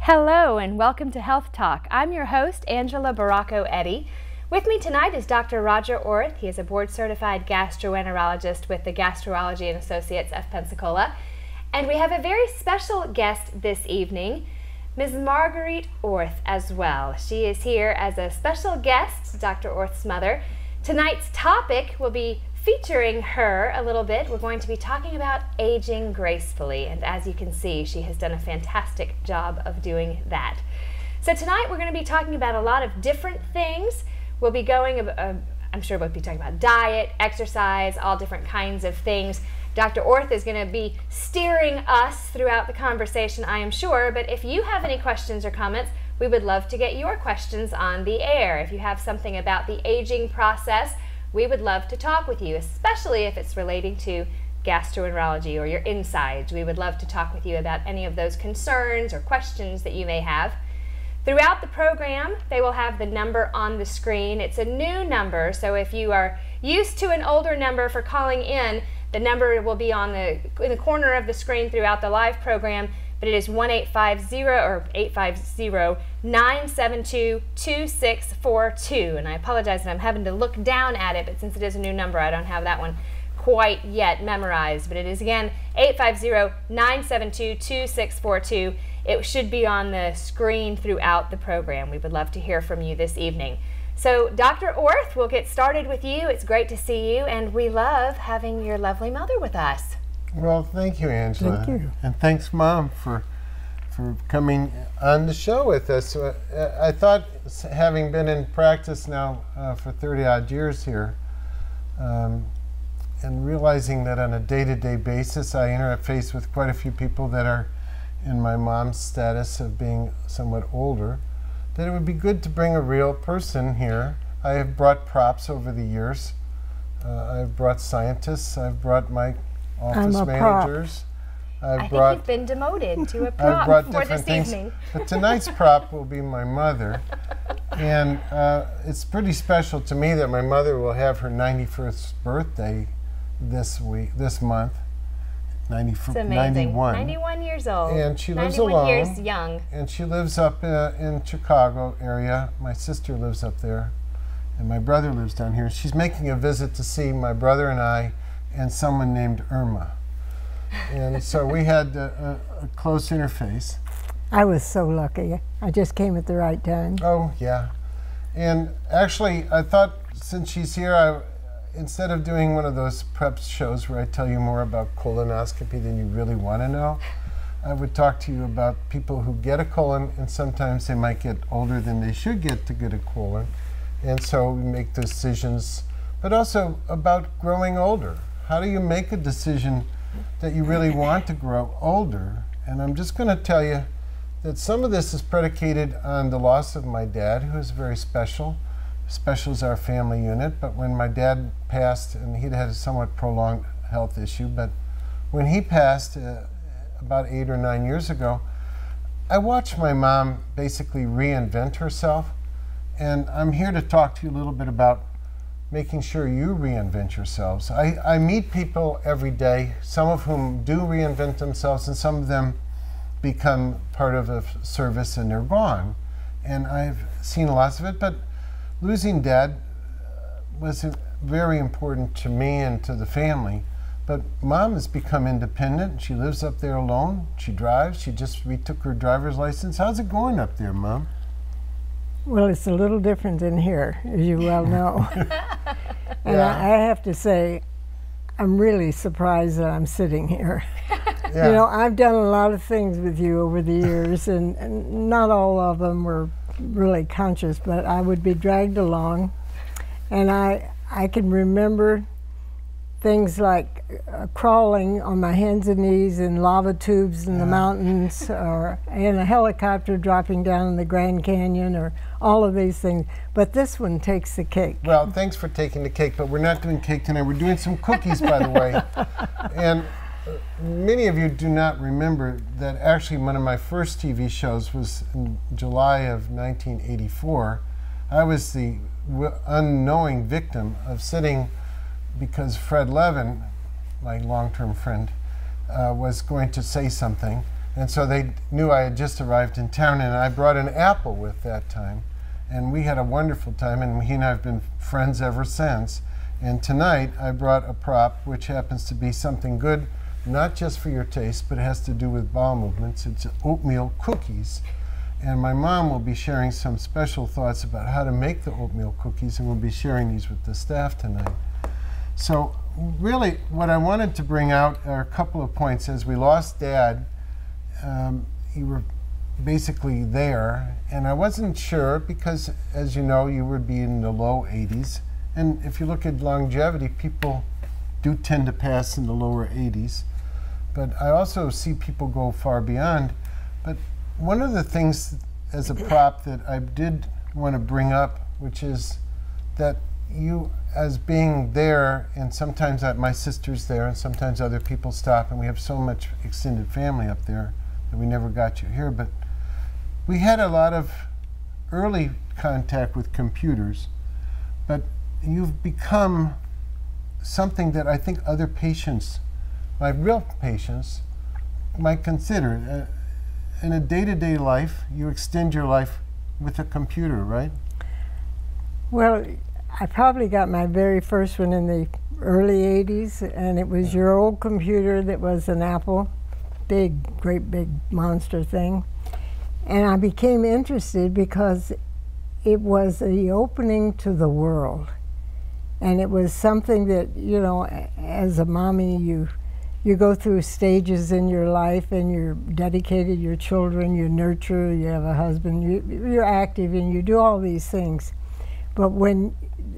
Hello and welcome to Health Talk. I'm your host, Angela Baracco Eddy. With me tonight is Dr. Roger Orth. He is a board-certified gastroenterologist with the Gastrology and Associates of Pensacola. And we have a very special guest this evening, Ms. Marguerite Orth as well. She is here as a special guest, Dr. Orth's mother. Tonight's topic will be featuring her a little bit. We're going to be talking about aging gracefully, and as you can see, she has done a fantastic job of doing that. So tonight we're going to be talking about a lot of different things. We'll be going, I'm sure we'll be talking about diet, exercise, all different kinds of things. Dr. Orth is going to be steering us throughout the conversation, I am sure, but if you have any questions or comments, we would love to get your questions on the air. If you have something about the aging process, we would love to talk with you, especially if it's relating to gastroenterology or your insides. We would love to talk with you about any of those concerns or questions that you may have. Throughout the program, they will have the number on the screen. It's a new number, so if you are used to an older number for calling in, the number will be in the corner of the screen throughout the live program, but it is 1-850-972-2642. And I apologize that I'm having to look down at it, but since it is a new number, I don't have that one quite yet memorized. But it is, again, 850-972-2642. It should be on the screen throughout the program. We would love to hear from you this evening. So, Dr. Orth, we'll get started with you. It's great to see you, and we love having your lovely mother with us. Well, thank you, Angela. Thank you. And thanks, Mom, for coming on the show with us. I thought, having been in practice now for 30-odd years here, and realizing that on a day-to-day basis I interface with quite a few people that are in my mom's status of being somewhat older, that it would be good to bring a real person here. I have brought props over the years. I've brought scientists. I've brought my office managers. I think you've been demoted to a prop for this evening. But tonight's prop will be my mother. And it's pretty special to me that my mother will have her 91st birthday this month. It's amazing. 91. 91 years old. And she lives 91 alone. years young. And she lives up in Chicago area. My sister lives up there. And my brother lives down here. She's making a visit to see my brother and I and someone named Irma. And so we had a close interface. I was so lucky. I just came at the right time. Oh, yeah. And actually, I thought since she's here, instead of doing one of those prep shows where I tell you more about colonoscopy than you really want to know, I would talk to you about people who get a colon, and sometimes they might get older than they should get to get a colon. And so we make decisions, but also about growing older. How do you make a decision that you really want to grow older? And I'm just going to tell you that some of this is predicated on the loss of my dad, who is very special. Special is our family unit, but when my dad passed, and he'd had a somewhat prolonged health issue, but when he passed about 8 or 9 years ago, I watched my mom basically reinvent herself. And I'm here to talk to you a little bit about making sure you reinvent yourselves. I meet people every day, some of whom do reinvent themselves, and some of them become part of a service and they're gone. And I've seen lots of it, but losing Dad was very important to me and to the family. But Mom has become independent. She lives up there alone. She drives. She just retook her driver's license. How's it going up there, Mom? Well, it's a little different than here, as you well know. And I have to say, I'm really surprised that I'm sitting here. Yeah. You know, I've done a lot of things with you over the years, and not all of them were really conscious, but I would be dragged along. And I can remember things like crawling on my hands and knees in lava tubes in the mountains, or in a helicopter dropping down in the Grand Canyon, or all of these things. But this one takes the cake. Well, thanks for taking the cake, but we're not doing cake tonight. We're doing some cookies, by the way. And many of you do not remember that actually one of my first TV shows was in July of 1984. I was the unknowing victim of sitting because Fred Levin, my long-term friend, was going to say something. And so they knew I had just arrived in town, and I brought an apple with that time. And we had a wonderful time, and he and I have been friends ever since. And tonight I brought a prop which happens to be something good, not just for your taste, but it has to do with bowel movements. It's oatmeal cookies. And my mom will be sharing some special thoughts about how to make the oatmeal cookies, and we'll be sharing these with the staff tonight. So really what I wanted to bring out are a couple of points. As we lost Dad, you were basically there, and I wasn't sure because, as you know, you would be in the low 80s, and if you look at longevity, people do tend to pass in the lower 80s, but I also see people go far beyond. But one of the things as a prop that I did want to bring up, which is that you, as being there, and sometimes my sister's there, and sometimes other people stop, and we have so much extended family up there that we never got you here, but we had a lot of early contact with computers, but you've become something that I think other patients, my real patients, might consider. In a day-to-day life, you extend your life with a computer, right? Well, I probably got my very first one in the early 80s, and it was your old computer that was an Apple, great big monster thing. And I became interested because it was the opening to the world. And it was something that, you know, as a mommy, you go through stages in your life, and you're dedicated, your children, you nurture, you have a husband, you're active, and you do all these things. But when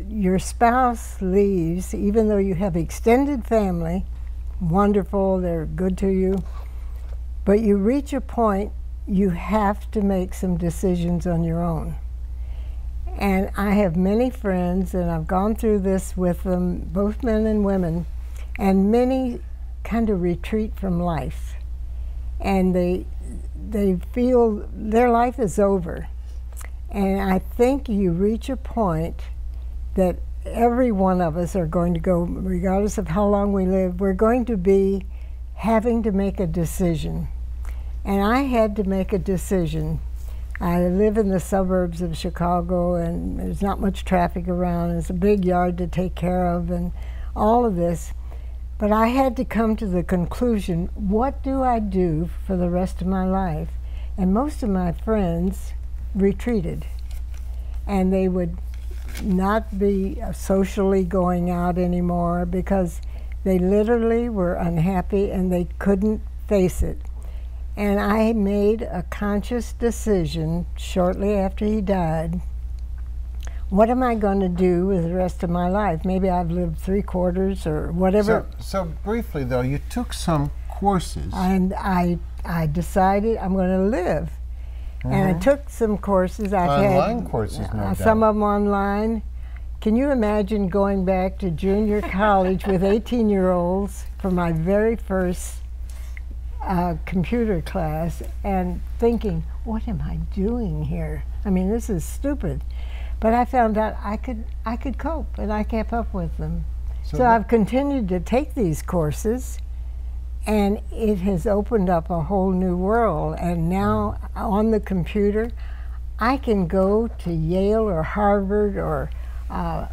your spouse leaves, even though you have extended family, wonderful, they're good to you, but you reach a point you have to make some decisions on your own. And I have many friends, and I've gone through this with them, both men and women, and many kind of retreat from life. And they feel their life is over. And I think you reach a point that every one of us are going to go, regardless of how long we live, we're going to be having to make a decision. And I had to make a decision. I live in the suburbs of Chicago, and there's not much traffic around. It's a big yard to take care of and all of this. But I had to come to the conclusion, what do I do for the rest of my life? And most of my friends retreated. And they would not be socially going out anymore because they literally were unhappy and they couldn't face it. And I made a conscious decision shortly after he died. What am I going to do with the rest of my life? Maybe I've lived 3/4 or whatever. So briefly, though, you took some courses. And I decided I'm going to live. And I took some courses. Online courses, no doubt. Some of them online. Can you imagine going back to junior college with 18-year-olds for my very first computer class and thinking, what am I doing here? I mean, this is stupid. But I found out I could cope, and I kept up with them. So I've continued to take these courses, and it has opened up a whole new world. And now on the computer, I can go to Yale or Harvard or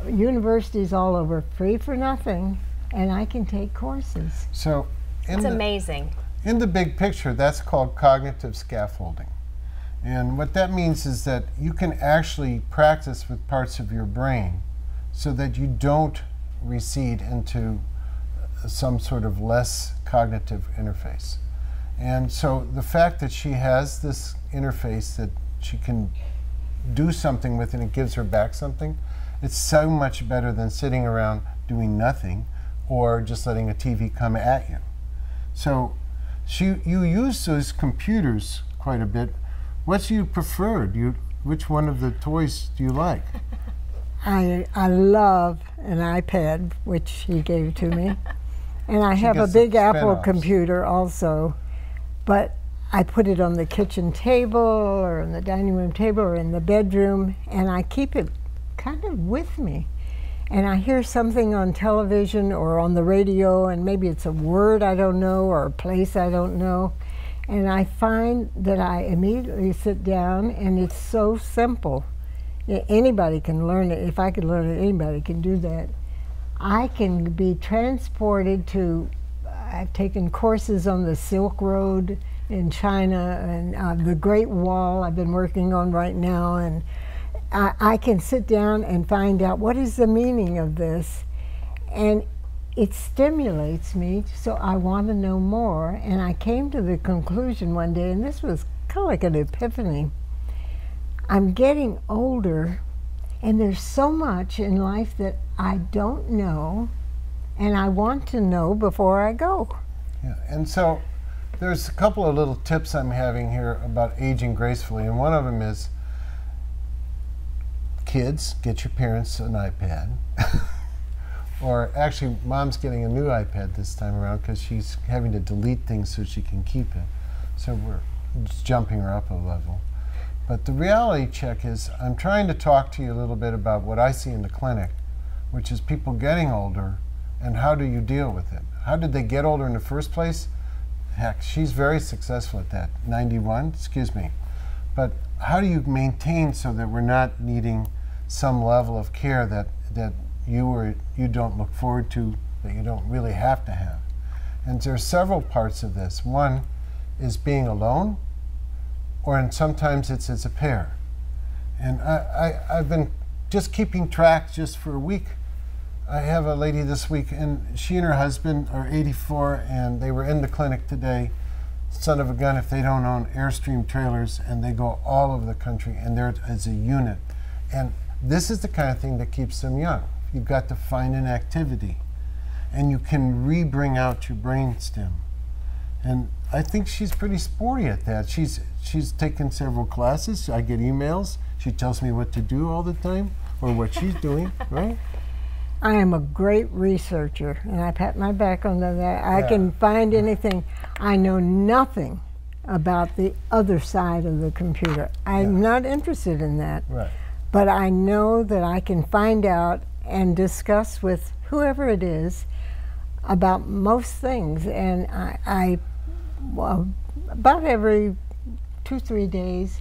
universities all over free for nothing, and I can take courses. So it's amazing. In the big picture, that's called cognitive scaffolding. And what that means is that you can actually practice with parts of your brain so that you don't recede into some sort of less cognitive interface. And so the fact that she has this interface that she can do something with and it gives her back something, it's so much better than sitting around doing nothing or just letting a TV come at you. So you use those computers quite a bit. What's you preferred? Which one of the toys do you like? I love an iPad, which he gave to me. And I have a big Apple computer also. But I put it on the kitchen table or on the dining room table or in the bedroom, and I keep it kind of with me. And I hear something on television or on the radio, and maybe it's a word I don't know or a place I don't know. And I find that I immediately sit down, and it's so simple. Anybody can learn it. If I could learn it, anybody can do that. I can be transported to, I've taken courses on the Silk Road in China, and the Great Wall I've been working on right now, and I can sit down and find out what is the meaning of this, and it stimulates me, so I want to know more. And I came to the conclusion one day, and this was kind of like an epiphany. I'm getting older, and there's so much in life that I don't know, and I want to know before I go. Yeah, and so there's a couple of little tips I'm having here about aging gracefully, and one of them is, kids, get your parents an iPad. Or actually, Mom's getting a new iPad this time around because she's having to delete things so she can keep it. So we're just jumping her up a level. But the reality check is, I'm trying to talk to you a little bit about what I see in the clinic, which is people getting older, and how do you deal with it? How did they get older in the first place? Heck, she's very successful at that. 91, excuse me. But how do you maintain so that we're not needing some level of care that you don't look forward to, that you don't really have to have? And there are several parts of this. One is being alone, and sometimes it's as a pair. And I've been just keeping track just for a week. I have a lady this week, and she and her husband are 84, and they were in the clinic today. Son of a gun, if they don't own Airstream trailers, and they go all over the country, and they're as a unit. And this is the kind of thing that keeps them young. You've got to find an activity, and you can re-bring out your brainstem. And I think she's pretty sporty at that. She's taken several classes. I get emails. She tells me what to do all the time, or what she's doing, right? I am a great researcher, and I pat my back on that. I can find anything. I know nothing about the other side of the computer. I'm not interested in that. Right. But I know that I can find out and discuss with whoever it is about most things. And well, about every 2-3 days,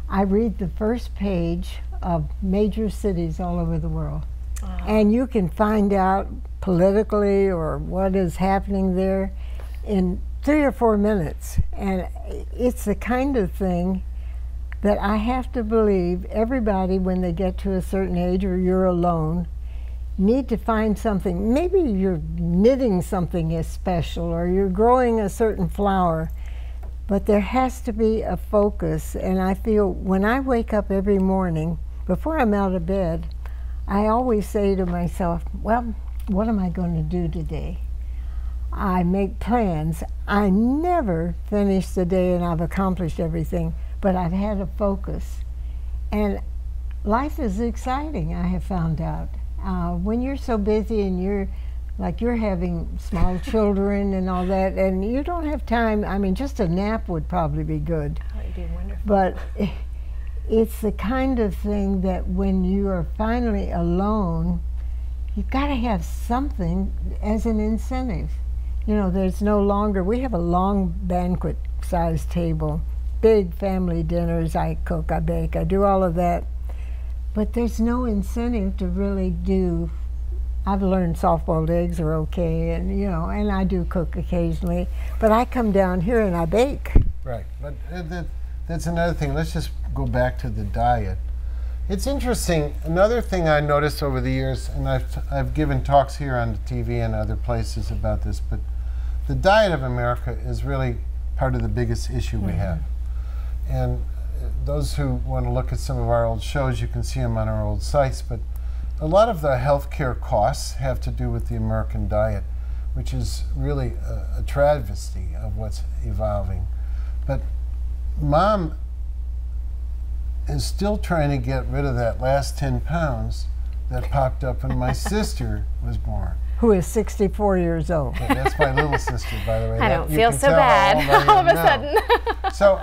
I read the first page of major cities all over the world. And you can find out politically or what is happening there in 3 or 4 minutes. And it's the kind of thing that I have to believe everybody, when they get to a certain age or you're alone, need to find something. Maybe you're knitting something as special, or you're growing a certain flower, but there has to be a focus. And I feel when I wake up every morning, before I'm out of bed, I always say to myself, well, what am I going to do today? I make plans. I never finish the day and I've accomplished everything, but I've had a focus. And life is exciting, I have found out. When you're so busy and you're having small children and all that, and you don't have time, I mean, just a nap would probably be good. That would be wonderful. But it's the kind of thing that when you are finally alone, you've got to have something as an incentive. You know, there's no longer, we have a long banquet size table, big family dinners, I cook, I bake, I do all of that. But there's no incentive to really do. I've learned soft-boiled eggs are okay, and you know, and I do cook occasionally, but I come down here and I bake. Right, but that's another thing. Let's just go back to the diet. It's interesting. Another thing I noticed over the years, and I've given talks here on the TV and other places about this, but the diet of America is really part of the biggest issue we have. And those who want to look at some of our old shows, you can see them on our old sites, but a lot of the healthcare costs have to do with the American diet, which is really a travesty of what's evolving. But Mom is still trying to get rid of that last 10 pounds that popped up when my sister was born. Who is 64 years old. Yeah, that's my little sister, by the way. I don't feel so bad all of a sudden. So,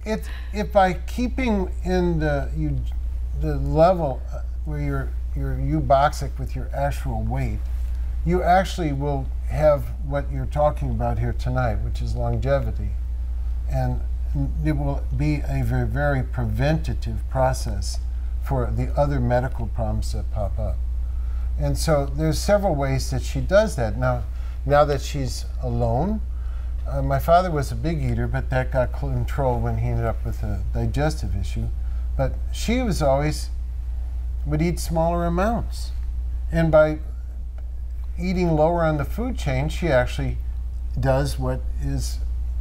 if by keeping in the level where you're euboxic with your actual weight, you actually will have what you're talking about here tonight, which is longevity. And it will be a very, very preventative process for the other medical problems that pop up. And so there's several ways that she does that. Now that she's alone, my father was a big eater, but that got controlled when he ended up with a digestive issue. But she was always would eat smaller amounts. And by eating lower on the food chain, she actually does what is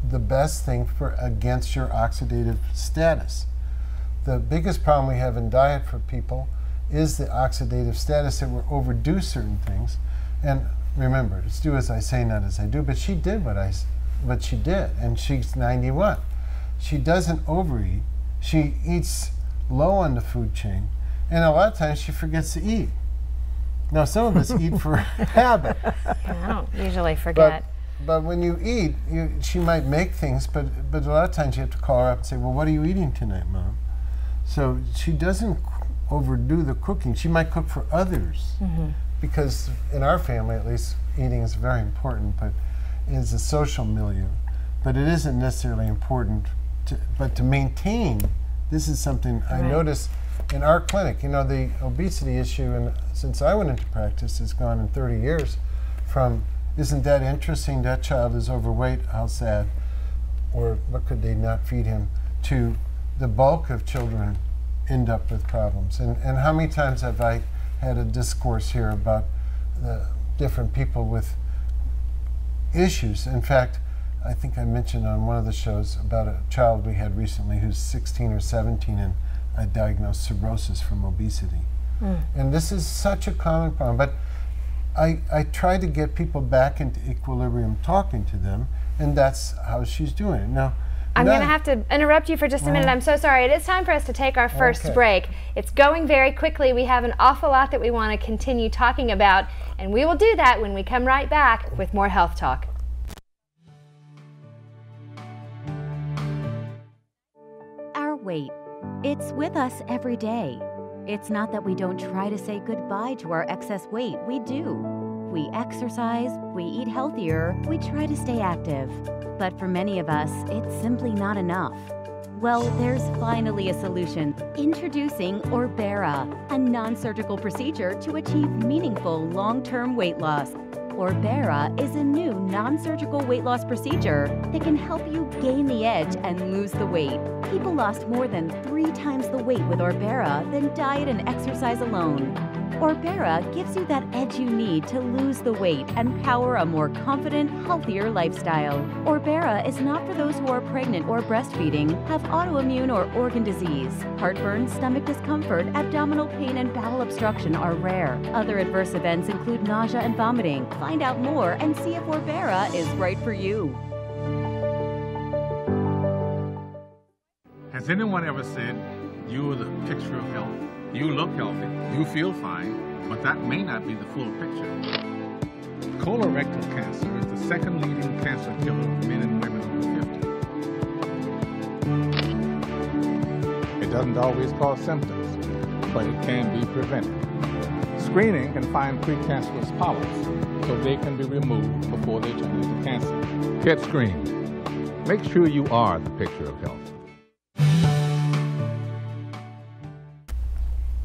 the best thing for against your oxidative status. The biggest problem we have in diet for people is the oxidative status, that we overdo certain things. And remember, it's do as I say, not as I do. But she did what she did, and she's 91. She doesn't overeat. She eats low on the food chain, and a lot of times she forgets to eat. Now, some of us eat for habit. I don't usually forget. But when you eat, she might make things, but a lot of times you have to call her up and say, well, what are you eating tonight, Mom? So she doesn't overdo the cooking. She might cook for others, because in our family, at least, eating is very important, but it's a social milieu. But it isn't necessarily important, but to maintain, this is something I notice in our clinic. You know, the obesity issue, and since I went into practice, has gone in 30 years from, isn't that interesting, that child is overweight, how sad, or what could they not feed him, to the bulk of children end up with problems. And how many times have I had a discourse here about the different people with issues? In fact, I think I mentioned on one of the shows about a child we had recently who's 16 or 17, and I diagnosed cirrhosis from obesity. And this is such a common problem. But I try to get people back into equilibrium talking to them, and that's how she's doing it. Now, I'm going to have to interrupt you for just a minute. I'm so sorry. It is time for us to take our first break. It's going very quickly. We have an awful lot that we want to continue talking about, and we will do that when we come right back with more Health Talk. Our weight, it's with us every day. It's not that we don't try to say goodbye to our excess weight. We do. We exercise, we eat healthier, we try to stay active. But for many of us, it's simply not enough. Well, there's finally a solution. Introducing Orbera, a non-surgical procedure to achieve meaningful long-term weight loss. Orbera is a new non-surgical weight loss procedure that can help you gain the edge and lose the weight. People lost more than 3 times the weight with Orbera than diet and exercise alone. Orbera gives you that edge you need to lose the weight and power a more confident, healthier lifestyle. Orbera is not for those who are pregnant or breastfeeding, have autoimmune or organ disease. Heartburn, stomach discomfort, abdominal pain, and bowel obstruction are rare. Other adverse events include nausea and vomiting. Find out more and see if Orbera is right for you. Has anyone ever said, you're the picture of health? You look healthy, you feel fine, but that may not be the full picture. Colorectal cancer is the second leading cancer killer of men and women over 50. It doesn't always cause symptoms, but it can be prevented. Screening can find precancerous polyps so they can be removed before they turn into cancer. Get screened. Make sure you are the picture of health.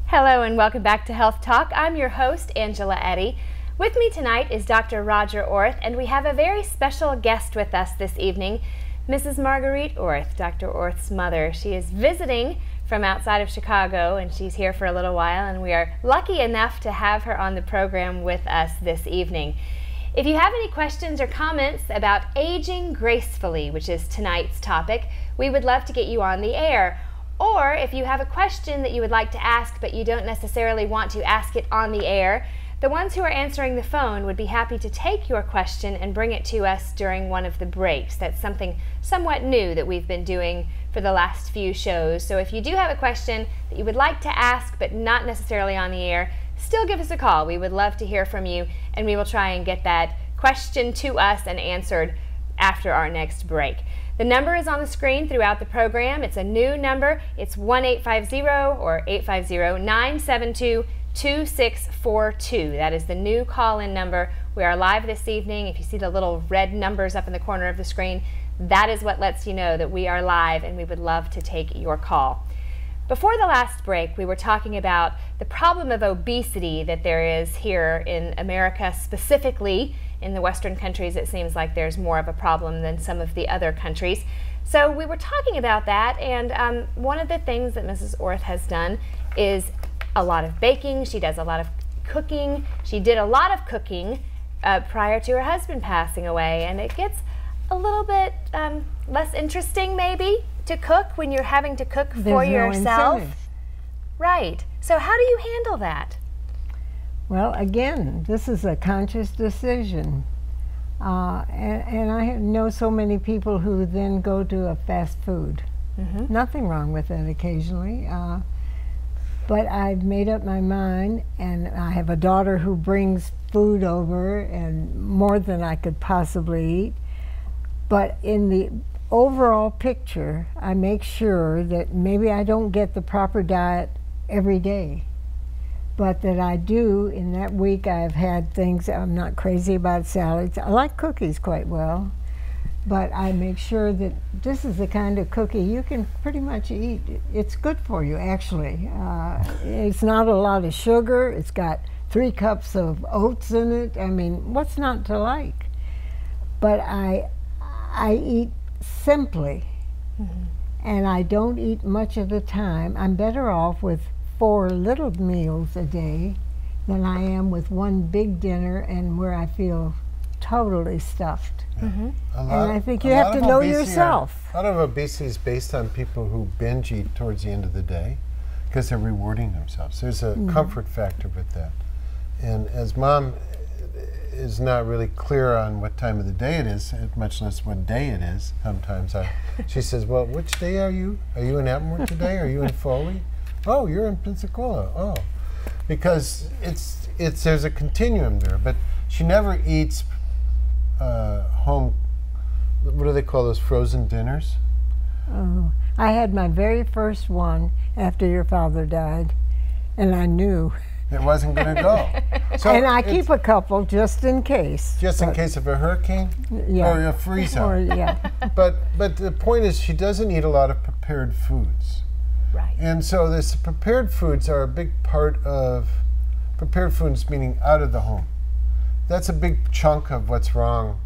Hello and welcome back to Health Talk. I'm your host, Angela Eddy. With me tonight is Dr. Roger Orth, and we have a very special guest with us this evening, Mrs. Marguerite Orth, Dr. Orth's mother. She is visiting from outside of Chicago, and she's here for a little while, and we are lucky enough to have her on the program with us this evening. If you have any questions or comments about aging gracefully, which is tonight's topic, we would love to get you on the air. Or if you have a question that you would like to ask but you don't necessarily want to ask it on the air, the ones who are answering the phone would be happy to take your question and bring it to us during one of the breaks. That's something somewhat new that we've been doing for the last few shows. So if you do have a question that you would like to ask but not necessarily on the air, still give us a call. We would love to hear from you, and we will try and get that question to us and answered after our next break. The number is on the screen throughout the program. It's a new number. It's 1-850 or 850-972-2642. That is the new call-in number We are live this evening. If you see the little red numbers up in the corner of the screen, that is what lets you know that we are live, and we would love to take your call. Before the last break, we were talking about the problem of obesity that there is here in America, specifically in the Western countries. It seems like there's more of a problem than some of the other countries. So we were talking about that, and one of the things that Mrs. Orth has done is a lot of baking. She does a lot of cooking. She did a lot of cooking prior to her husband passing away, and it gets a little bit less interesting maybe to cook when you're having to cook for yourself. Right. So how do you handle that? Well, again, this is a conscious decision. And I know so many people who then go to a fast food. Nothing wrong with that occasionally. But I've made up my mind, and I have a daughter who brings food over, and more than I could possibly eat. But in the overall picture, I make sure that maybe I don't get the proper diet every day, but that I do. In that week, I've had things. I'm not crazy about salads. I like cookies quite well, but I make sure that this is the kind of cookie you can pretty much eat. It's good for you, actually. It's not a lot of sugar. It's got 3 cups of oats in it. I mean, what's not to like? But I eat simply, and I don't eat much at a time. I'm better off with 4 little meals a day than I am with 1 big dinner and where I feel totally stuffed. And I think you have to know yourself. A lot of obesity is based on people who binge eat towards the end of the day because they're rewarding themselves. There's a comfort factor with that. And as Mom is not really clear on what time of the day it is, much less what day it is. Sometimes she says, well, which day are you? Are you in Atmore today? Are you in Foley? Oh, you're in Pensacola. Oh, because there's a continuum there, but she never eats home, what do they call those, frozen dinners? Oh, I had my very first one after your father died, and I knew it wasn't going to go. So and I keep a couple just in case. Just in case of a hurricane? Yeah. Or a freeze-out? Yeah. But the point is, she doesn't eat a lot of prepared foods. Right. And so this prepared foods are a big part of, prepared foods meaning out of the home. That's a big chunk of what's wrong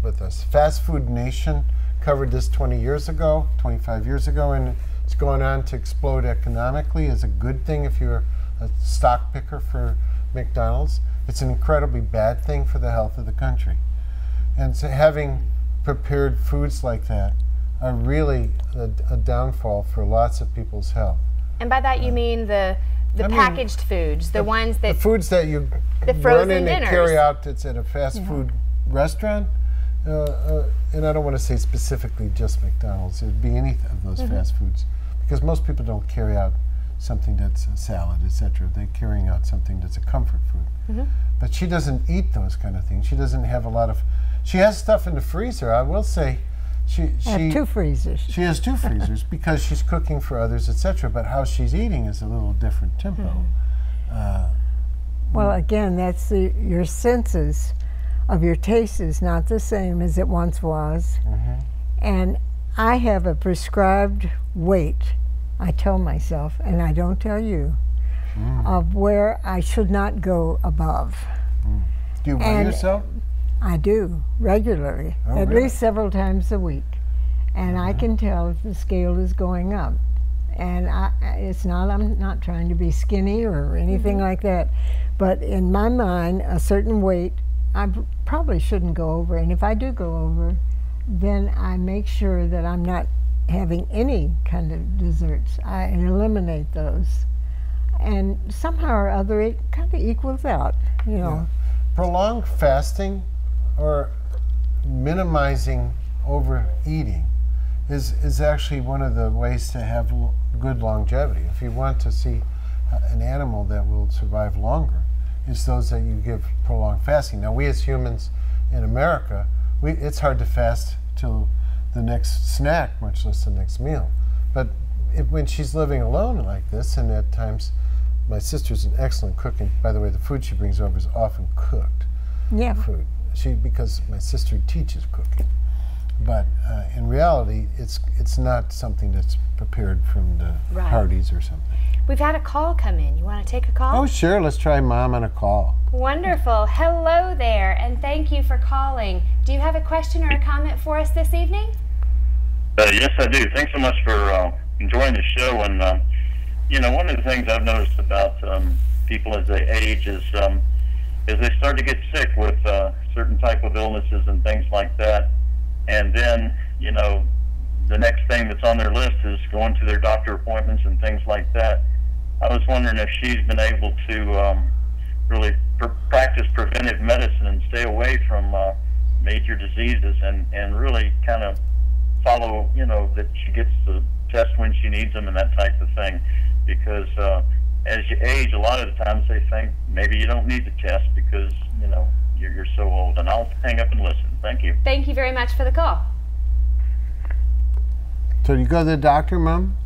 with us. Fast Food Nation covered this 20 years ago, 25 years ago, and it's going on to explode economically. It's a good thing if you're a stock picker for McDonald's. It's an incredibly bad thing for the health of the country. And so having prepared foods like that are really a downfall for lots of people's health. And by that you mean the packaged foods, the ones that... The foods that you run in and carry out that's at a fast food restaurant. And I don't want to say specifically just McDonald's. It would be any of those fast foods. Because most people don't carry out something that's a salad, etc. They're carrying out something that's a comfort food. But she doesn't eat those kind of things. She doesn't have a lot of... She has stuff in the freezer. I will say I have 2 freezers. She has 2 freezers because she's cooking for others, etc. But how she's eating is a little different tempo. Well, again, that's your senses of your taste is not the same as it once was. And I have a prescribed weight, I tell myself, and I don't tell you, of where I should not go above. Do you weigh yourself? I do, regularly, at least several times a week. And I can tell if the scale is going up. And I'm not trying to be skinny or anything like that, but in my mind, a certain weight I probably shouldn't go over. And if I do go over, then I make sure that I'm not having any kind of desserts. I eliminate those. And somehow or other, it kind of equals out, you know. Prolonged fasting or minimizing overeating is actually one of the ways to have good longevity. If you want to see an animal that will survive longer, it's those that you give prolonged fasting. Now, we as humans in America, it's hard to fast till the next snack, much less the next meal. But when she's living alone like this, and at times, my sister's an excellent cook, and by the way, the food she brings over is often cooked. food. Because my sister teaches cooking. But in reality, it's not something that's prepared from the Hardee's or something. We've had a call come in. You want to take a call? Oh, sure. Let's try Mom on a call. Wonderful. Hello there, and thank you for calling. Do you have a question or a comment for us this evening? Yes, I do. Thanks so much for enjoying the show. And, you know, one of the things I've noticed about people as they age is they start to get sick with certain type of illnesses and things like that. And then, you know, the next thing that's on their list is going to their doctor appointments and things like that. I was wondering if she's been able to really practice preventive medicine and stay away from major diseases and really kind of follow, you know, that she gets the test when she needs them and that type of thing. Because as you age, a lot of the times they think maybe you don't need the test because, you know, you're so old. And I'll hang up and listen. Thank you. Thank you very much for the call. So you go to the doctor, Mom?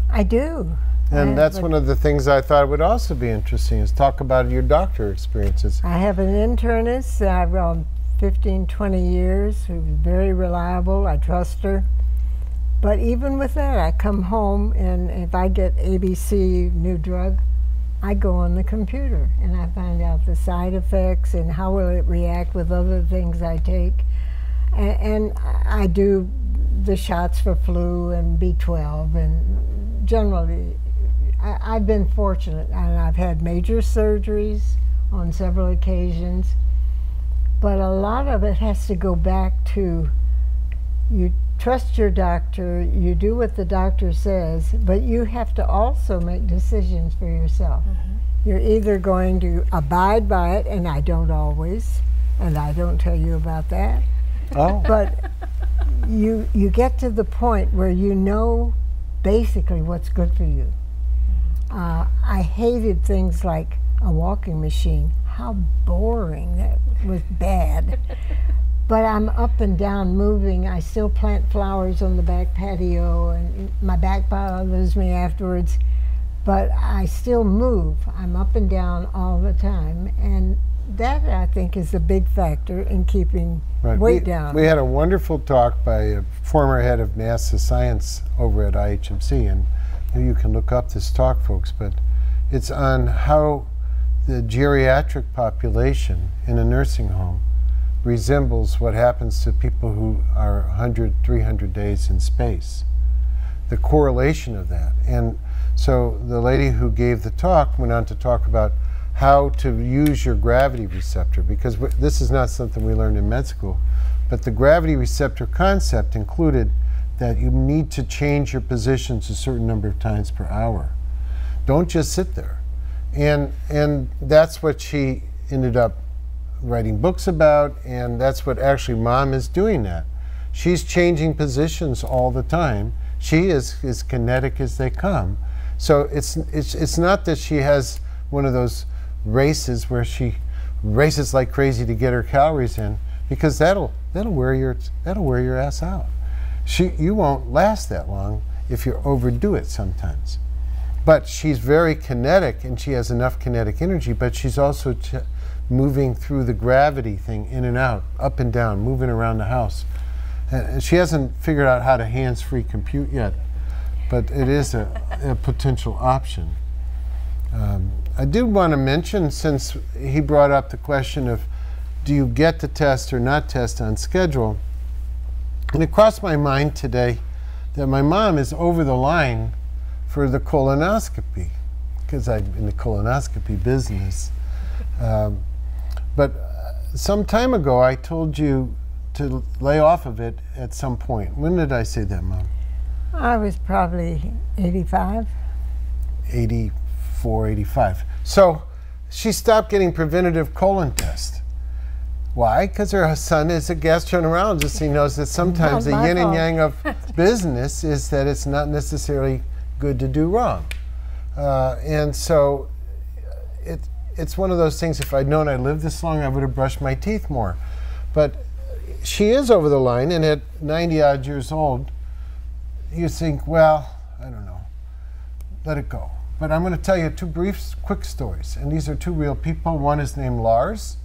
I do. And that's one of the things I thought would also be interesting is talk about your doctor experiences. I have an internist, I've 15, 20 years, who's very reliable. I trust her. But even with that, I come home and if I get ABC new drug, I go on the computer and I find out the side effects and how will it react with other things I take. And I do the shots for flu and B12, and generally I've been fortunate, and I've had major surgeries on several occasions, but a lot of it has to go back to you trust your doctor, you do what the doctor says, but you have to also make decisions for yourself. You're either going to abide by it, and I don't always, and I don't tell you about that, but you get to the point where you know basically what's good for you. I hated things like a walking machine. How boring, that was bad. But I'm up and down moving. I still plant flowers on the back patio, and my back bothers me afterwards. But I still move. I'm up and down all the time. And that, I think, is a big factor in keeping weight down. We had a wonderful talk by a former head of NASA science over at IHMC, and you can look up this talk, folks, but it's on how the geriatric population in a nursing home resembles what happens to people who are 100, 300 days in space. The correlation of that. And so the lady who gave the talk went on to talk about how to use your gravity receptor, because this is not something we learned in med school, but the gravity receptor concept included that you need to change your positions a certain number of times per hour. Don't just sit there. And that's what she ended up writing books about, and that's what actually Mom is doing that. She's changing positions all the time. She is as kinetic as they come. So it's not that she has one of those races where she races like crazy to get her calories in, because that'll wear your ass out. You won't last that long if you overdo it sometimes. But she's very kinetic, and she has enough kinetic energy, but she's also moving through the gravity thing, in and out, up and down, moving around the house. And she hasn't figured out how to hands-free compute yet, but it is a potential option. I did want to mention, since he brought up the question of do you get the test or not test on schedule, and it crossed my mind today that my mom is over the line for the colonoscopy, because I'm in the colonoscopy business. But some time ago, I told you to lay off of it at some point. When did I say that, Mom? I was probably 85. 84, 85. So she stopped getting preventative colon tests. Why? Because her son is a gastroenterologist. He knows that sometimes the yin and yang of business is that it's not necessarily good to do wrong. And so it's one of those things, if I'd known I lived this long, I would have brushed my teeth more. But she is over the line, and at 90-odd years old, you think, well, I don't know, let it go. But I'm going to tell you two brief, quick stories, and these are two real people. One is named Lars,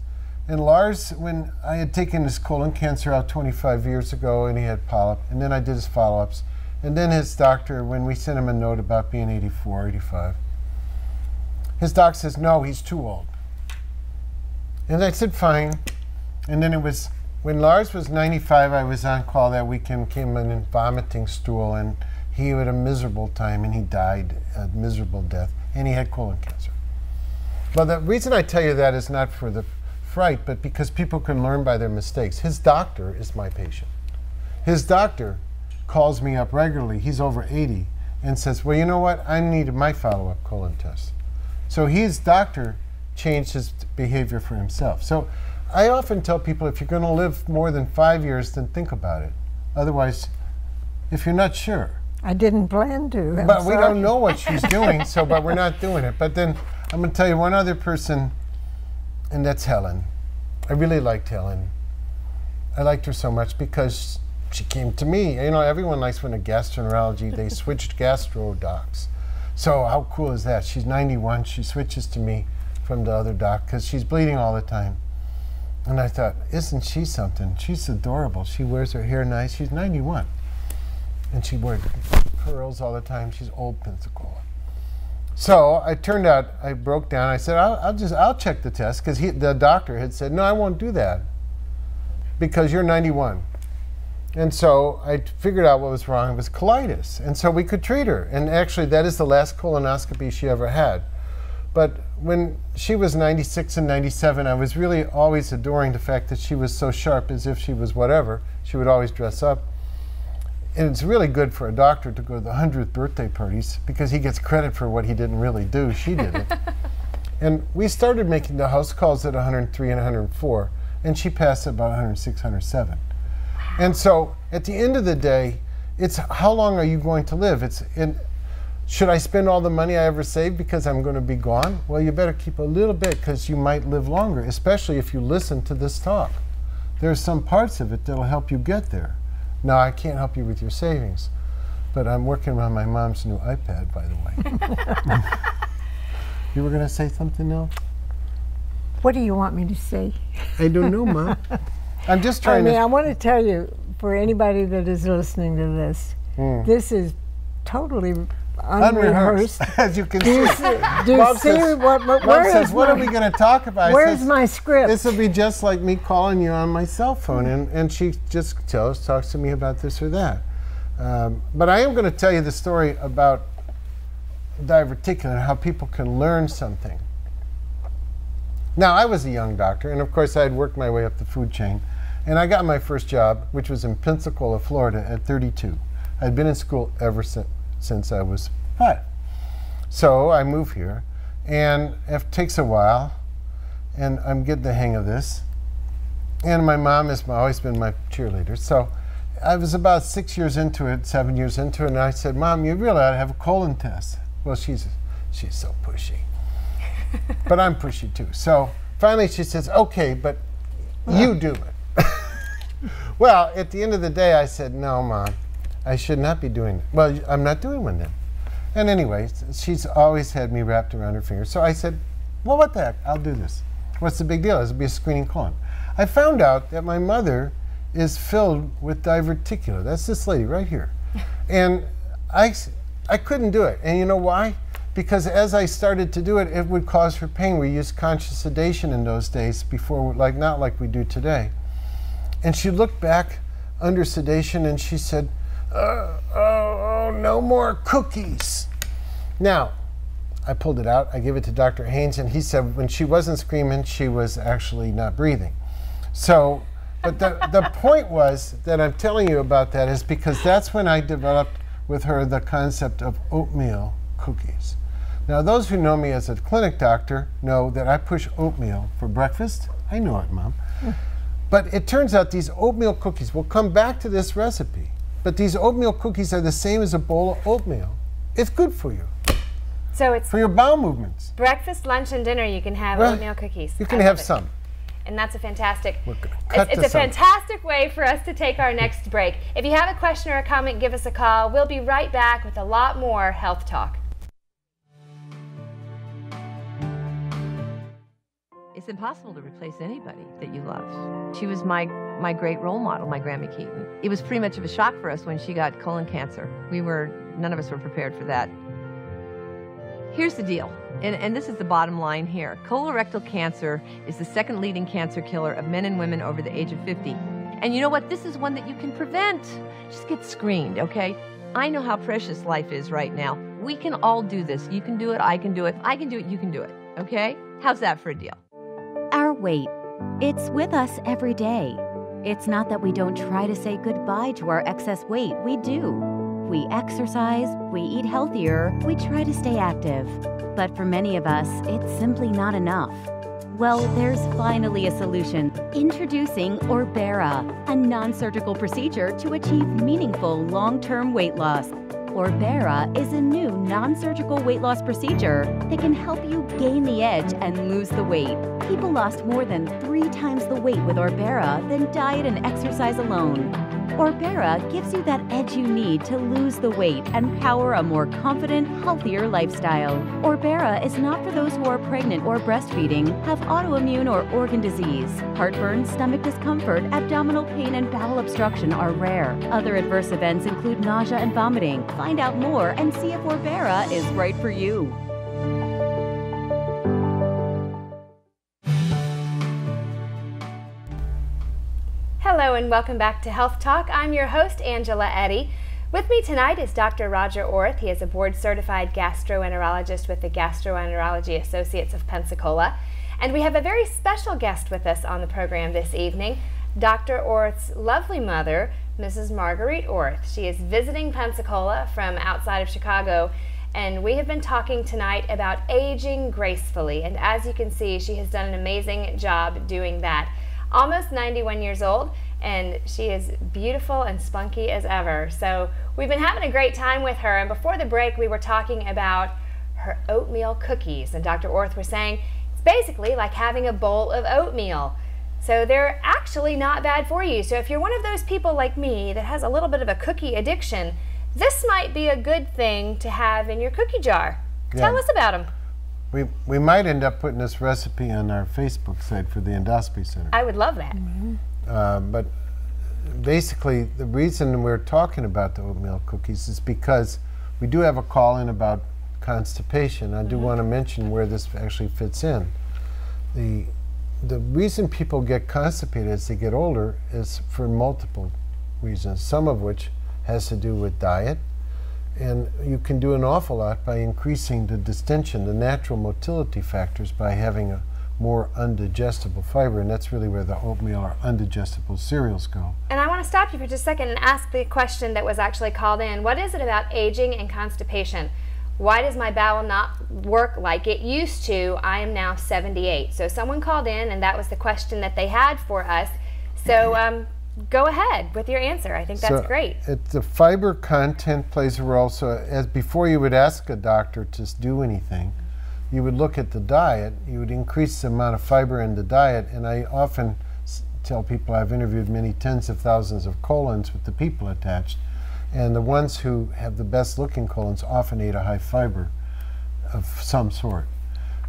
And Lars, when I had taken his colon cancer out 25 years ago and he had polyp, and then I did his follow-ups, and then his doctor, when we sent him a note about being 84, 85, his doc says, no, he's too old. And I said, fine. And then it was, when Lars was 95, I was on call that weekend, came in and vomiting stool, and he had a miserable time, and he died a miserable death, and he had colon cancer. Well, the reason I tell you that is not for the fright, but because people can learn by their mistakes. His doctor is my patient. His doctor calls me up regularly, he's over 80, and says, well, you know what, I needed my follow-up colon test. So his doctor changed his behavior for himself. So I often tell people, if you're going to live more than 5 years, then think about it. Otherwise, if you're not sure. I didn't plan to. But we don't know what she's doing, so but we're not doing it. But then I'm going to tell you one other person, and that's Helen. I really liked Helen. I liked her so much because she came to me. You know, everyone likes when a gastroenterology, they switched gastro docs. So how cool is that? She's 91. She switches to me from the other doc because she's bleeding all the time. And I thought, isn't she something? She's adorable. She wears her hair nice. She's 91. And she wears curls all the time. She's old Pensacola. So I turned out, I broke down. I said, I'll check the test, because the doctor had said, no, I won't do that because you're 91. And so I figured out what was wrong. It was colitis. And so we could treat her. And actually, that is the last colonoscopy she ever had. But when she was 96 and 97, I was really always adoring the fact that she was so sharp, as if she was whatever. She would always dress up. And it's really good for a doctor to go to the 100th birthday parties, because he gets credit for what he didn't really do. She did it. And we started making the house calls at 103 and 104, and she passed at about 106, 107. And so at the end of the day, it's how long are you going to live? Should I spend all the money I ever saved because I'm going to be gone? Well, you better keep a little bit, because you might live longer, especially if you listen to this talk. There's some parts of it that'll help you get there. Now, I can't help you with your savings, but I'm working on my mom's new iPad, by the way. You were going to say something else? What do you want me to say? I don't know, Mom. I'm just trying I want to tell you, for anybody that is listening to this, this is totally unrehearsed. As you can Do you see. see Mom says, what are we going to talk about? Where's my script? This will be just like me calling you on my cell phone, and she just talks to me about this or that. But I am going to tell you the story about diverticulate and how people can learn something. Now, I was a young doctor, and of course I had worked my way up the food chain, and I got my first job, which was in Pensacola, Florida, at 32. I'd been in school ever since I was 5. So I move here, and it takes a while, and I'm getting the hang of this. And my mom has always been my cheerleader. So I was about 6 years into it, 7 years into it, and I said, Mom, you really ought to have a colon test. Well, she's so pushy. But I'm pushy too. So finally she says, okay, but you do it. Well, at the end of the day, I said, no, Mom, I should not be doing it. Well, I'm not doing one then. And anyway, she's always had me wrapped around her finger. So I said, well, what the heck? I'll do this. What's the big deal? This will be a screening colon. I found out that my mother is filled with diverticulate. That's this lady right here. And I couldn't do it. And you know why? Because as I started to do it, it would cause her pain. We used conscious sedation in those days before, not like we do today. And she looked back under sedation and she said, oh, no more cookies. Now, I pulled it out, I gave it to Dr. Haynes, and he said when she wasn't screaming, she was actually not breathing. So, but the point was that I'm telling you about that is because that's when I developed with her the concept of oatmeal cookies. Now, those who know me as a clinic doctor know that I push oatmeal for breakfast. I know it, Mom. But it turns out these oatmeal cookies, we'll come back to this recipe, but these oatmeal cookies are the same as a bowl of oatmeal. It's good for you. So it's for your bowel movements. Breakfast, lunch, and dinner, you can have oatmeal cookies. You can have some. And that's a fantastic, it's a fantastic way for us to take our next break. If you have a question or a comment, give us a call. We'll be right back with a lot more Health Talk. It's impossible to replace anybody that you love. She was my great role model, my Grammy Keaton. It was pretty much of a shock for us when she got colon cancer. None of us were prepared for that. Here's the deal, and this is the bottom line here. Colorectal cancer is the second leading cancer killer of men and women over the age of 50. And you know what? This is one that you can prevent. Just get screened, okay? I know how precious life is right now. We can all do this. You can do it, I can do it. If I can do it, you can do it, okay? How's that for a deal? Our weight, it's with us every day. It's not that we don't try to say goodbye to our excess weight. We do. We exercise, we eat healthier, we try to stay active. But for many of us, it's simply not enough. Well, there's finally a solution. Introducing Orbera, a non-surgical procedure to achieve meaningful long-term weight loss. Orbera is a new non-surgical weight loss procedure that can help you gain the edge and lose the weight. People lost more than 3 times the weight with Orbera than diet and exercise alone. Orbera gives you that edge you need to lose the weight and power a more confident, healthier lifestyle. Orbera is not for those who are pregnant or breastfeeding, have autoimmune or organ disease. Heartburn, stomach discomfort, abdominal pain, and bowel obstruction are rare. Other adverse events include nausea and vomiting. Find out more and see if Orbera is right for you. Hello and welcome back to Health Talk. I'm your host, Angela Eddy. With me tonight is Dr. Roger Orth. He is a board-certified gastroenterologist with the Gastroenterology Associates of Pensacola. And we have a very special guest with us on the program this evening, Dr. Orth's lovely mother, Mrs. Marguerite Orth. She is visiting Pensacola from outside of Chicago, and we have been talking tonight about aging gracefully. And as you can see, she has done an amazing job doing that. Almost 91 years old, and she is beautiful and spunky as ever. So we've been having a great time with her, and before the break we were talking about her oatmeal cookies, and Dr. Orth was saying it's basically like having a bowl of oatmeal. So they're actually not bad for you. So if you're one of those people like me that has a little bit of a cookie addiction, this might be a good thing to have in your cookie jar. Yeah. Tell us about them. We might end up putting this recipe on our Facebook site for the Endoscopy Center. I would love that. But basically, the reason we're talking about the oatmeal cookies is because we do have a call-in about constipation. I do want to mention where this actually fits in. The reason people get constipated as they get older is for multiple reasons, some of which has to do with diet. And you can do an awful lot by increasing the distension, the natural motility factors, by having a more undigestible fiber, and that's really where the oatmeal or undigestible cereals go. And I want to stop you for just a second and ask the question that was actually called in. What is it about aging and constipation? Why does my bowel not work like it used to? I am now 78. So someone called in, and that was the question that they had for us. So go ahead with your answer. I think that's great. The fiber content plays a role. So as before you would ask a doctor to do anything, you would look at the diet. You would increase the amount of fiber in the diet. And I often tell people, I've interviewed many tens of thousands of colons with the people attached. And the ones who have the best looking colons often ate a high fiber of some sort.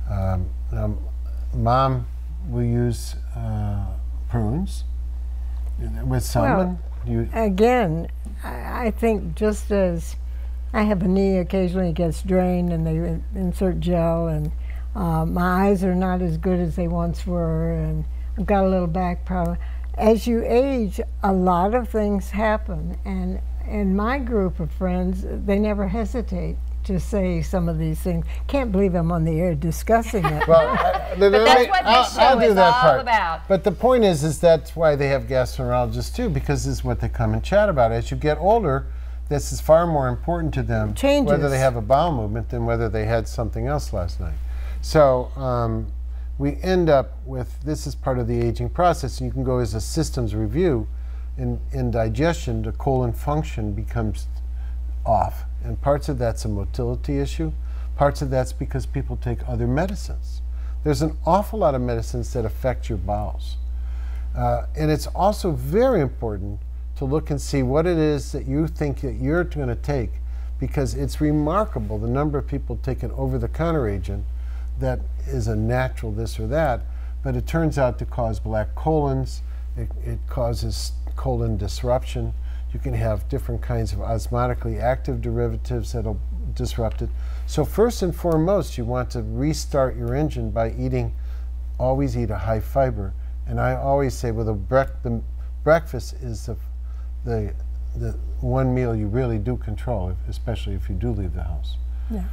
Now, Mom will use prunes. With someone? Well, again, I think just as I have a knee occasionally gets drained and they insert gel, and my eyes are not as good as they once were, and I've got a little back problem. As you age, a lot of things happen, and in my group of friends, they never hesitate to say some of these things. Can't believe I'm on the air discussing it. Well, but that's what this show is all about. But the point is that's why they have gastroenterologists too, because this is what they come and chat about. As you get older, this is far more important to them, whether they have a bowel movement than whether they had something else last night. So we end up with, this is part of the aging process, and you can go as a systems review. In digestion, the colon function becomes off. And parts of that's a motility issue. Parts of that's because people take other medicines. There's an awful lot of medicines that affect your bowels. And it's also very important to look and see what it is that you think that you're going to take, because it's remarkable the number of people take an over-the-counter agent that is a natural this or that, but it turns out to cause black colons. It causes colon disruption. You can have different kinds of osmotically active derivatives that'll disrupt it. So first and foremost, you want to restart your engine by always eat a high fiber. And I always say, well, the breakfast is the one meal you really do control, especially if you do leave the house. Yeah.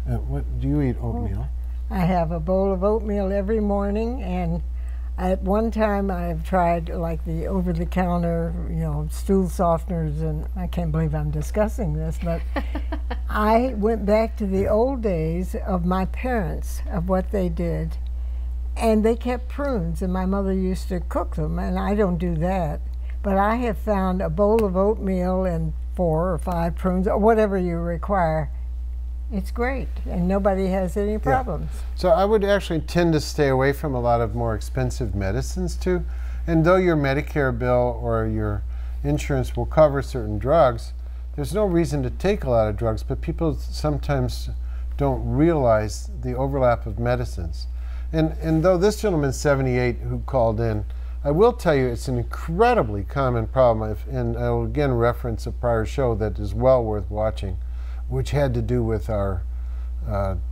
What do you eat? Oatmeal? I have a bowl of oatmeal every morning, and at one time I've tried like the over-the-counter, stool softeners, and I can't believe I'm discussing this, but I went back to the old days of my parents, of what they did, and they kept prunes, and my mother used to cook them, and I don't do that. But I have found a bowl of oatmeal and 4 or 5 prunes, or whatever you require. It's great, and nobody has any problems. Yeah. So I would actually tend to stay away from a lot of more expensive medicines too. And though your Medicare bill or your insurance will cover certain drugs, there's no reason to take a lot of drugs, but people sometimes don't realize the overlap of medicines. And though this gentleman's 78 who called in, I will tell you it's an incredibly common problem, and I will again reference a prior show that is well worth watching, which had to do with our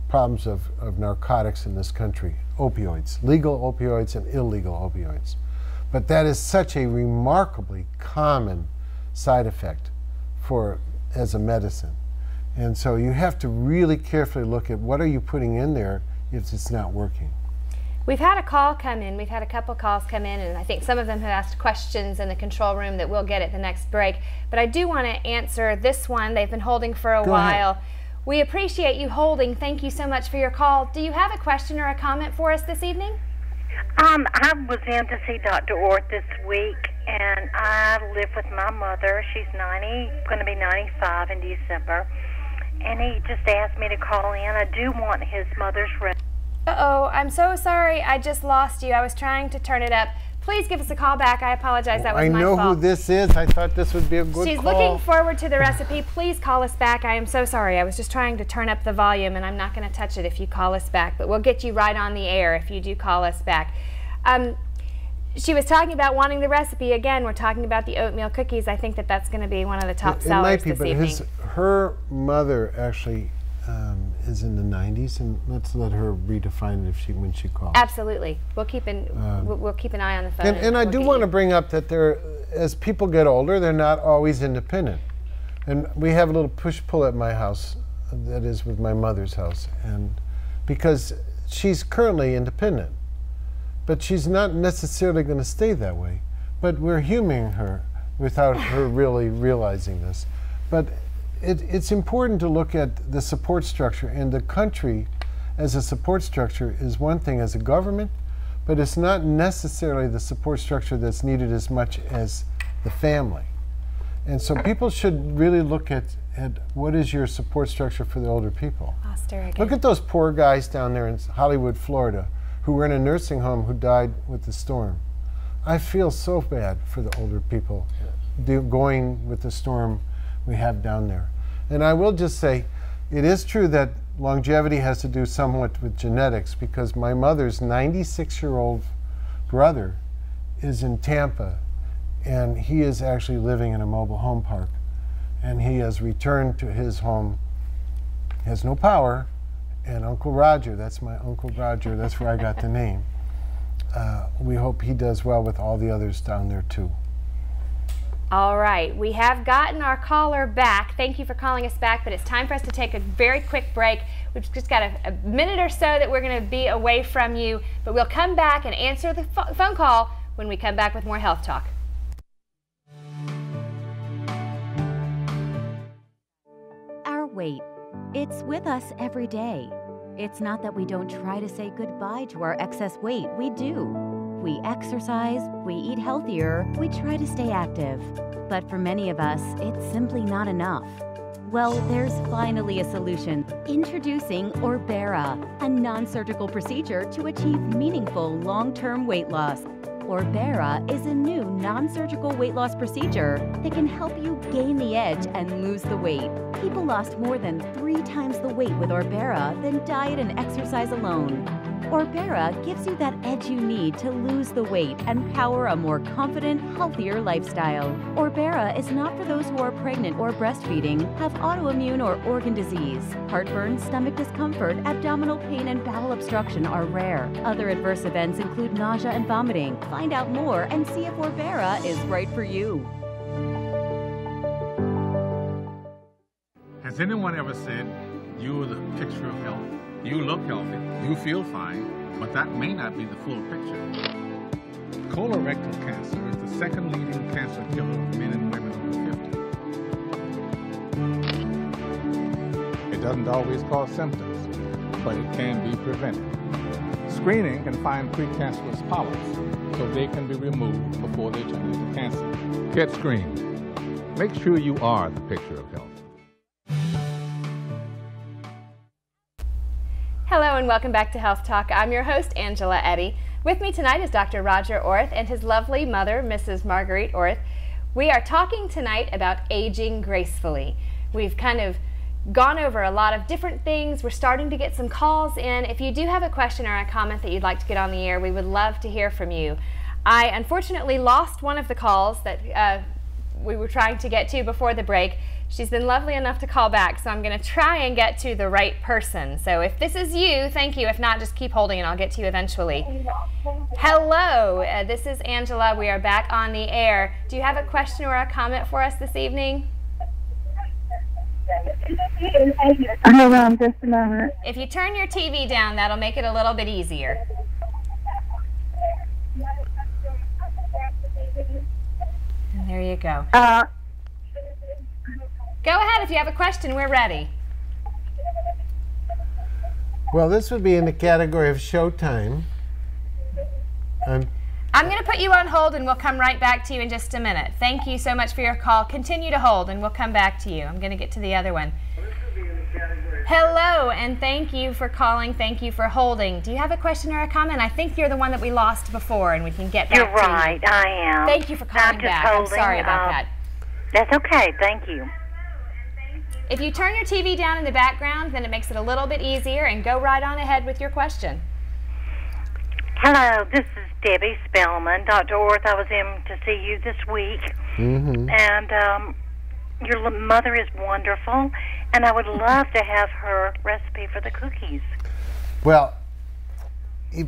problems of narcotics in this country, opioids, legal opioids and illegal opioids. But that is such a remarkably common side effect as a medicine. And so you have to really carefully look at what are you putting in there if it's not working. We've had a call come in. We've had a couple calls come in, and I think some of them have asked questions in the control room that we'll get at the next break. But I do want to answer this one. They've been holding for a while. We appreciate you holding. Thank you so much for your call. Do you have a question or a comment for us this evening? I was in to see Dr. Orth this week, and I live with my mother. She's going to be 95 in December. And he just asked me to call in. I do want his mother's Uh-oh, I'm so sorry. I just lost you. I was trying to turn it up. Please give us a call back. I apologize. That was my fault. I know who this is. I thought this would be a good call. She's looking forward to the recipe. Please call us back. I am so sorry. I was just trying to turn up the volume, and I'm not going to touch it if you call us back. But we'll get you right on the air if you do call us back. She was talking about wanting the recipe. Again, we're talking about the oatmeal cookies. I think that's going to be one of the top sellers this evening. But her mother actually is in the 90s, and let's let her redefine it when she calls. Absolutely. We'll keep an eye on the phone. And I do want to bring up that as people get older, they're not always independent. And we have a little push-pull at my house, that is with my mother's house, and because she's currently independent. But she's not necessarily going to stay that way. But we're humoring her without her really realizing this. But it's important to look at the support structure, and the country as a support structure is one thing as a government, but it's not necessarily the support structure that's needed as much as the family. And so people should really look at what is your support structure for the older people. Look at those poor guys down there in Hollywood, Florida, who were in a nursing home who died with the storm. I feel so bad for the older people going with the storm we have down there. And I will just say, it is true that longevity has to do somewhat with genetics, because my mother's 96-year-old brother is in Tampa, and he is actually living in a mobile home park. And he has returned to his home, has no power, and Uncle Roger, that's my Uncle Roger, that's where I got the name. We hope he does well with all the others down there too. All right, we have gotten our caller back. Thank you for calling us back, but it's time for us to take a very quick break. We've just got a minute or so that we're going to be away from you, but we'll come back and answer the phone call when we come back with more Health Talk. Our weight, it's with us every day. It's not that we don't try to say goodbye to our excess weight. We do. We exercise, we eat healthier, we try to stay active. But for many of us, it's simply not enough. Well, there's finally a solution. Introducing Orbera, a non-surgical procedure to achieve meaningful long-term weight loss. Orbera is a new non-surgical weight loss procedure that can help you gain the edge and lose the weight. People lost more than 3 times the weight with Orbera than diet and exercise alone. Orbera gives you that edge you need to lose the weight and power a more confident, healthier lifestyle. Orbera is not for those who are pregnant or breastfeeding, have autoimmune or organ disease. Heartburn, stomach discomfort, abdominal pain, and bowel obstruction are rare. Other adverse events include nausea and vomiting. Find out more and see if Orbera is right for you. Has anyone ever said, you're the picture of health? You look healthy, you feel fine, but that may not be the full picture. Colorectal cancer is the second leading cancer killer of men and women over 50. It doesn't always cause symptoms, but it can be prevented. Screening can find precancerous polyps so they can be removed before they turn into cancer. Get screened. Make sure you are the picture of health. Hello and welcome back to Health Talk. I'm your host, Angela Eddy. With me tonight is Dr. Roger Orth and his lovely mother, Mrs. Marguerite Orth. We are talking tonight about aging gracefully. We've kind of gone over a lot of different things. We're starting to get some calls in. If you do have a question or a comment that you'd like to get on the air, we would love to hear from you. I unfortunately lost one of the calls that we were trying to get to before the break. She's been lovely enough to call back, so I'm going to try and get to the right person. So if this is you, thank you. If not, just keep holding and I'll get to you eventually. Hello, this is Angela. We are back on the air. Do you have a question or a comment for us this evening? Hold on just a moment. If you turn your TV down, that'll make it a little bit easier. And there you go. Go ahead if you have a question. We're ready. Well, this would be in the category of showtime. I'm going to put you on hold and we'll come right back to you in just a minute. Thank you so much for your call. Continue to hold and we'll come back to you. I'm going to get to the other one. Hello, and thank you for calling. Thank you for holding. Do you have a question or a comment? I think you're the one that we lost before and we can get back to you. You're right, I am. Thank you for calling back. I'm sorry about that. That's okay, thank you. If you turn your TV down in the background, then it makes it a little bit easier, and go right on ahead with your question. Hello, this is Debbie Spellman. Dr. Orth, I was in to see you this week, and your mother is wonderful, and I would love to have her recipe for the cookies. Well,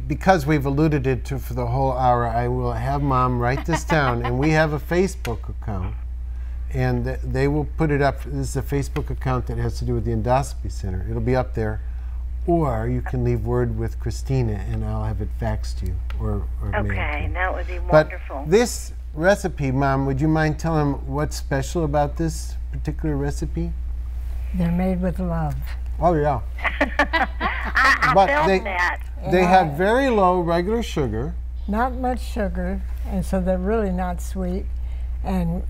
because we've alluded it to for the whole hour, I will have Mom write this down, and we have a Facebook account. And they will put it up. This is a Facebook account that has to do with the Endoscopy Center. It'll be up there. Or you can leave word with Christina and I'll have it faxed to you. Or okay, that would be wonderful. But this recipe, Mom, would you mind telling them what's special about this particular recipe? They're made with love. Oh, yeah. I but felt that. They have very low regular sugar. Not much sugar, and so they're really not sweet. And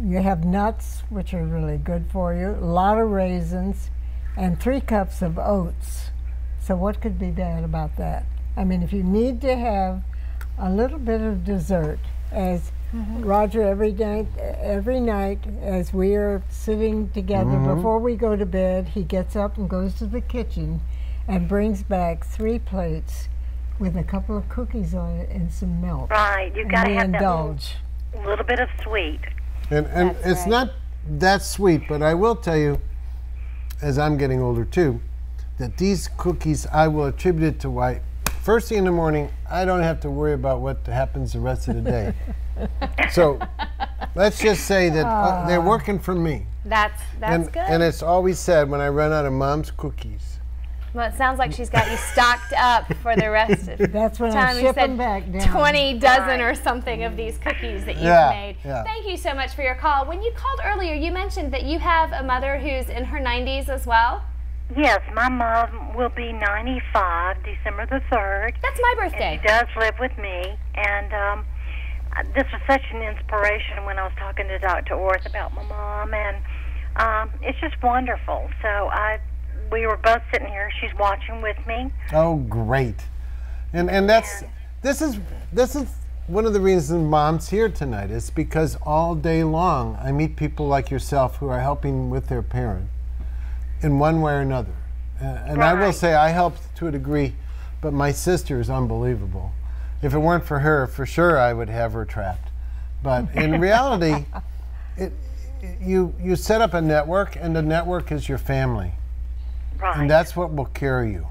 you have nuts, which are really good for you, a lot of raisins, and 3 cups of oats. So what could be bad about that? I mean, if you need to have a little bit of dessert, as Roger every night as we are sitting together before we go to bed, he gets up and goes to the kitchen and brings back 3 plates with a couple of cookies on it and some milk. Right, you got to have indulge. A little bit of sweet. And it's not that sweet, but I will tell you, as I'm getting older too, that these cookies, I will attribute it to why first thing in the morning, I don't have to worry about what happens the rest of the day. So let's just say that they're working for me. That's good. And it's always said when I run out of Mom's cookies. Well, it sounds like she's got you stocked up for the rest of the time. That's when I ship them back down. 20 dozen or something of these cookies that you've made. Yeah. Thank you so much for your call. When you called earlier, you mentioned that you have a mother who's in her 90s as well? Yes, my mom will be 95 December the 3rd. That's my birthday. And she does live with me. And this was such an inspiration when I was talking to Dr. Orth about my mom. And it's just wonderful. So we were both sitting here. She's watching with me. Oh, great! And this is one of the reasons Mom's here tonight. Is because all day long I meet people like yourself who are helping with their parent in one way or another. And I will say I helped to a degree but my sister is unbelievable. If it weren't for her, for sure I would have her trapped. But in reality, you set up a network, and the network is your family. Right. And that's what will carry you.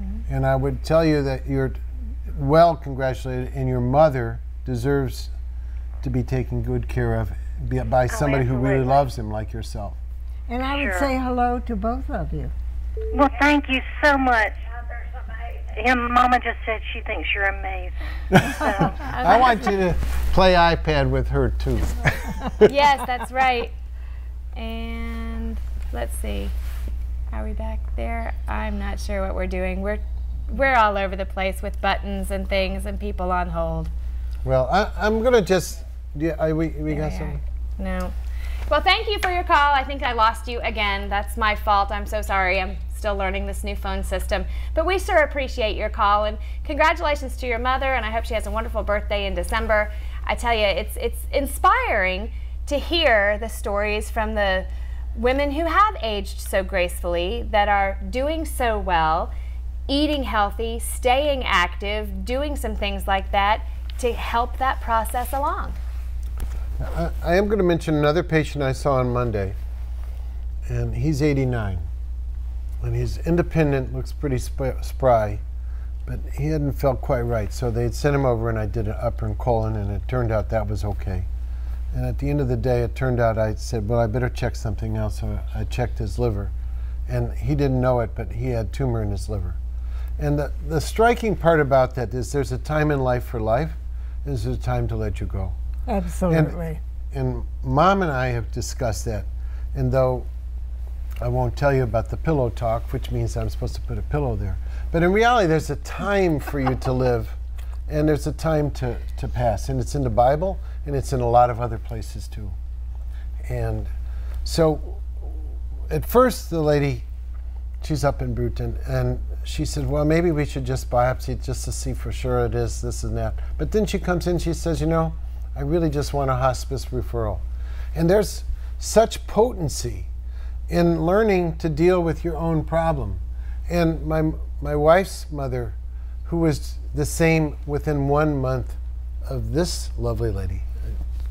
Mm-hmm. And I would tell you that you're well congratulated, and your mother deserves to be taken good care of by somebody who really loves him like yourself. And I would say hello to both of you. Well, thank you so much. Mama just said she thinks you're amazing. So. I want you to play iPad with her too. Yes, that's right. And let's see. Are we back there? I'm not sure what we're doing. We're all over the place with buttons and things and people on hold. Well, I'm going to just... Yeah, we got something? No. Well, thank you for your call. I think I lost you again. That's my fault. I'm so sorry. I'm still learning this new phone system. But we sure appreciate your call, and congratulations to your mother, and I hope she has a wonderful birthday in December. I tell you, it's inspiring to hear the stories from the women who have aged so gracefully, that are doing so well, eating healthy, staying active, doing some things like that to help that process along. I am going to mention another patient I saw on Monday, and he's 89. And he's independent, looks pretty spry, but he hadn't felt quite right. So they'd sent him over, and I did an upper and colon, and it turned out that was okay. And at the end of the day, it turned out I said, well, I better check something else. So I checked his liver, and he didn't know it, but he had tumor in his liver. And the striking part about that is there's a time in life for life, and there's a time to let you go. Absolutely. And Mom and I have discussed that, and though I won't tell you about the pillow talk, which means I'm supposed to put a pillow there. But in reality, there's a time for you to live, and there's a time to pass. And it's in the Bible, and it's in a lot of other places too. And so at first, the lady, she's up in Bruton, and she said, well, maybe we should just biopsy it just to see for sure it is this and that. But then she comes in, she says, you know, I really just want a hospice referral. And there's such potency in learning to deal with your own problem. And my wife's mother, who was the same within 1 month of this lovely lady,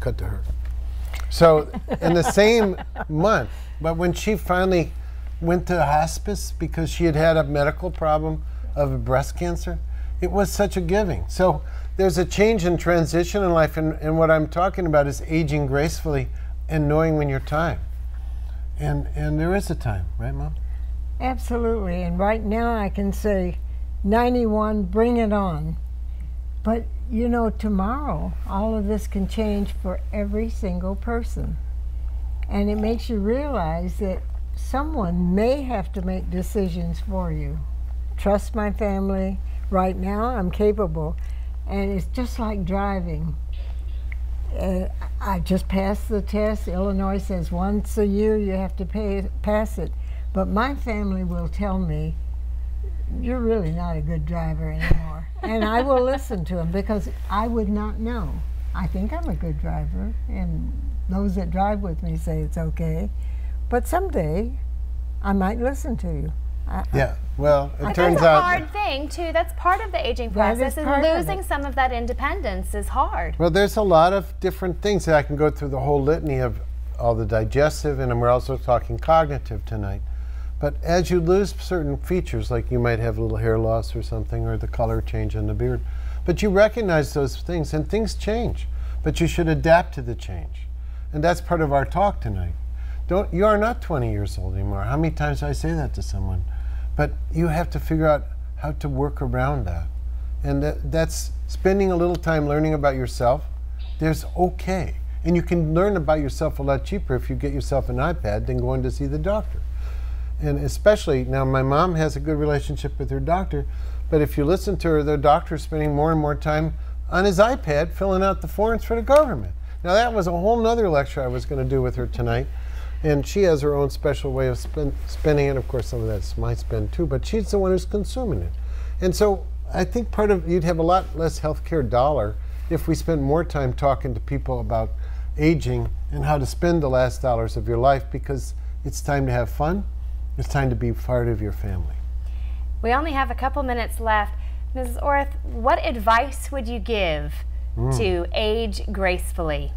cut to her. So in the same month, but when she finally went to hospice because she had had a medical problem of breast cancer, it was such a giving. So there's a change and transition in life, and what I'm talking about is aging gracefully and knowing when your time. And there is a time, right, Mom? Absolutely. And right now I can say 91, bring it on. But you know, tomorrow all of this can change for every single person. And it makes you realize that someone may have to make decisions for you. Trust my family. Right now I'm capable. And it's just like driving. I just passed the test. Illinois says once a year you have to pass it. But my family will tell me, you're really not a good driver anymore. And I will listen to them because I would not know. I think I'm a good driver, and those that drive with me say it's okay. But someday I might listen to you. Yeah, well, it turns that's out... a hard thing, too. That's part of the aging process, and losing some of that independence is hard. Well, there's a lot of different things that I can go through the whole litany of all the digestive, and we're also talking cognitive tonight. But as you lose certain features, like you might have a little hair loss or something, or the color change on the beard, but you recognize those things, and things change. But you should adapt to the change. And that's part of our talk tonight. You are not 20 years old anymore. How many times do I say that to someone? But you have to figure out how to work around that. And that's spending a little time learning about yourself. There's okay. And you can learn about yourself a lot cheaper if you get yourself an iPad than going to see the doctor. And especially, now my mom has a good relationship with her doctor, but if you listen to her, the doctor's spending more and more time on his iPad filling out the forms for the government. Now that was a whole nother lecture I was going to do with her tonight. And she has her own special way of spending it. Of course, some of that's my spend too, but she's the one who's consuming it. And so I think you'd have a lot less healthcare dollar if we spent more time talking to people about aging and how to spend the last dollars of your life, because it's time to have fun. It's time to be part of your family. We only have a couple minutes left. Mrs. Orth, what advice would you give to age gracefully?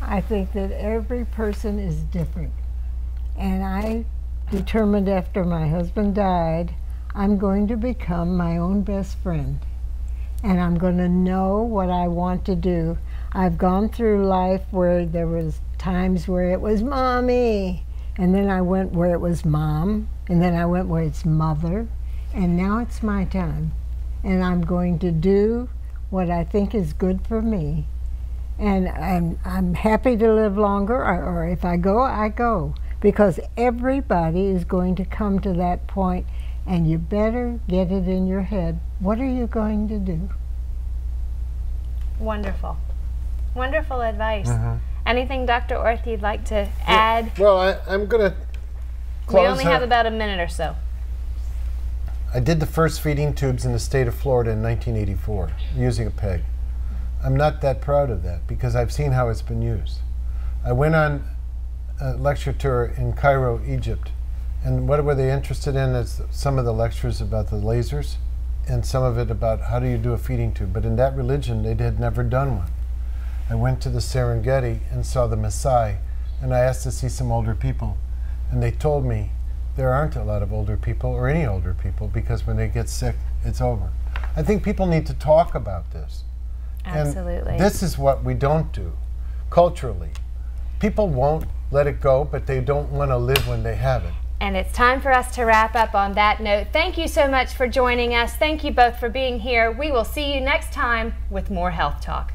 I think that every person is different. And I determined after my husband died, I'm going to become my own best friend. And I'm going to know what I want to do. I've gone through life where there was times where it was mommy, and then I went where it was mom, and then I went where it's mother, and now it's my time. And I'm going to do what I think is good for me. And I'm happy to live longer, or if I go, I go. Because everybody is going to come to that point, and you better get it in your head. What are you going to do? Wonderful. Wonderful advice. Anything, Dr. Orth, you'd like to add? Well, I'm going to close. We only have about a minute or so. I did the first feeding tubes in the state of Florida in 1984 using a peg. I'm not that proud of that because I've seen how it's been used. I went on a lecture tour in Cairo, Egypt, and what were they interested in is some of the lectures about the lasers and some of it about how do you do a feeding tube. But in that religion, they had never done one. I went to the Serengeti and saw the Maasai, and I asked to see some older people, and they told me there aren't a lot of older people or any older people because when they get sick, it's over. I think people need to talk about this. Absolutely. And this is what we don't do culturally. People won't let it go, but they don't want to live when they have it. And it's time for us to wrap up on that note. Thank you so much for joining us. Thank you both for being here. We will see you next time with more Health Talk.